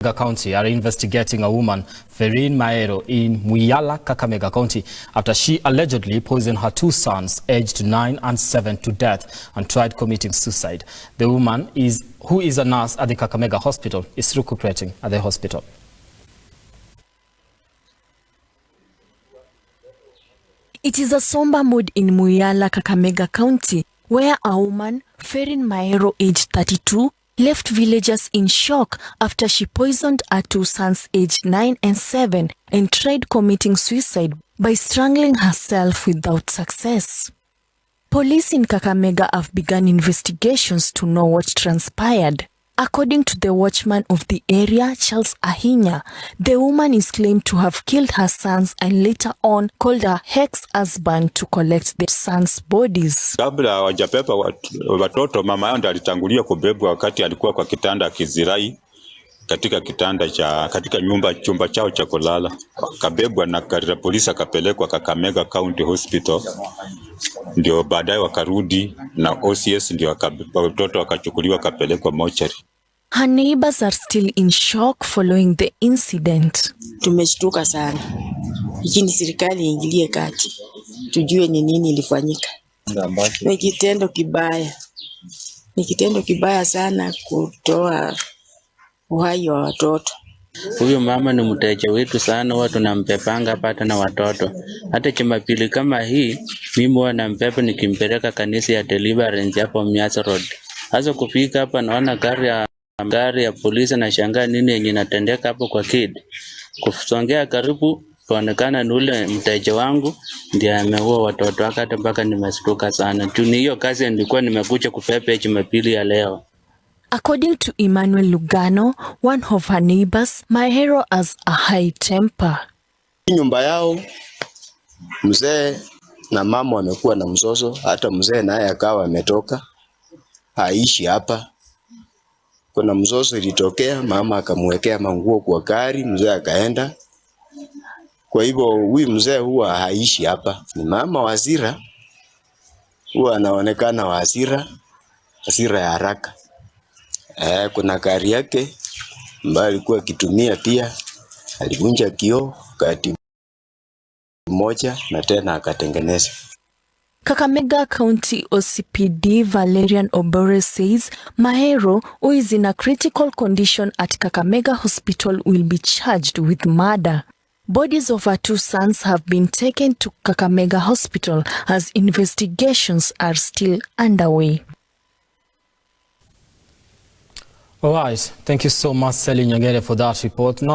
Kakamega County are investigating a woman, Pherine Maero, in Mwiyala, Kakamega County, after she allegedly poisoned her two sons, aged 9 and 7, to death and tried committing suicide. The woman, who is a nurse at the Kakamega Hospital, is recuperating at the hospital. It is a somber mood in Mwiyala, Kakamega County, where a woman, Pherine Maero, aged 32, left villagers in shock after she poisoned her two sons aged 9 and 7 and tried committing suicide by strangling herself without success. Police in Kakamega have begun investigations to know what transpired. According to the watchman of the area, Charles Ahinya, the woman is claimed to have killed her sons and later on called her ex-husband to collect their sons' bodies. Kabla hawajapepa watoto, mama yao ndiye alitangulia kubebwa wakati alikuwa kwa kitanda kizirai katika chumba chao cha kulala. Kabebwa na gari la polisi akapelekwa Kakamega County Hospital. Ndio baadaye wakarudi na OCS, ndio watoto wakachukuliwa kapelekwa mortuary. Her neighbors are still in shock following the incident. Tumeshtuka sana. Lakini serikali iingilie kati. Tujue ni nini ilifanyika. Ni kitendo kibaya. Ni kitendo kibaya sana kutoa uhai wa watoto. Huyu mama ni mteja wetu sana, watu tunampepanga pata na watoto. Hata Jumapili kama hii, mimi huwa nampepa nikimpeleka kanisa ya Deliverance hapo Mwiyala Road. Hasa kufika hapa naona gari ya polisi na shangaa nini yenye inatendeka hapo kwa kid. Kusongea karibu kuonekana ni ule mteja wangu ndiye ameua watoto wake, hata mpaka nimestuka sana. Tuni hiyo kazi nilikuwa nimekuja kupepa Jumapili ya leo. According to Emmanuel Lugano, one of her neighbors, Maero has a high temper. Nyumba yao mzee na mama wamekuwa na mzozo, hata mzee naye akawa ametoka haishi hapa. Kuna mzozo ilitokea, mama akamwekea manguo kwa gari, mzee akaenda. Kwa hivyo huyu mzee huwa haishi hapa. Ni mama wa hasira, huwa anaonekana wa hasira ya haraka. Kuna gari yake ambayo alikuwa akitumia pia alivunja kioo wakati mmoja na tena akatengeneza. Kakamega County OCPD Valerian Obore says Maero, who is in a critical condition at Kakamega Hospital, will be charged with murder. Bodies of her two sons have been taken to Kakamega Hospital as investigations are still underway. All right. Thank you so much, Sally Nyagere, for that report. Now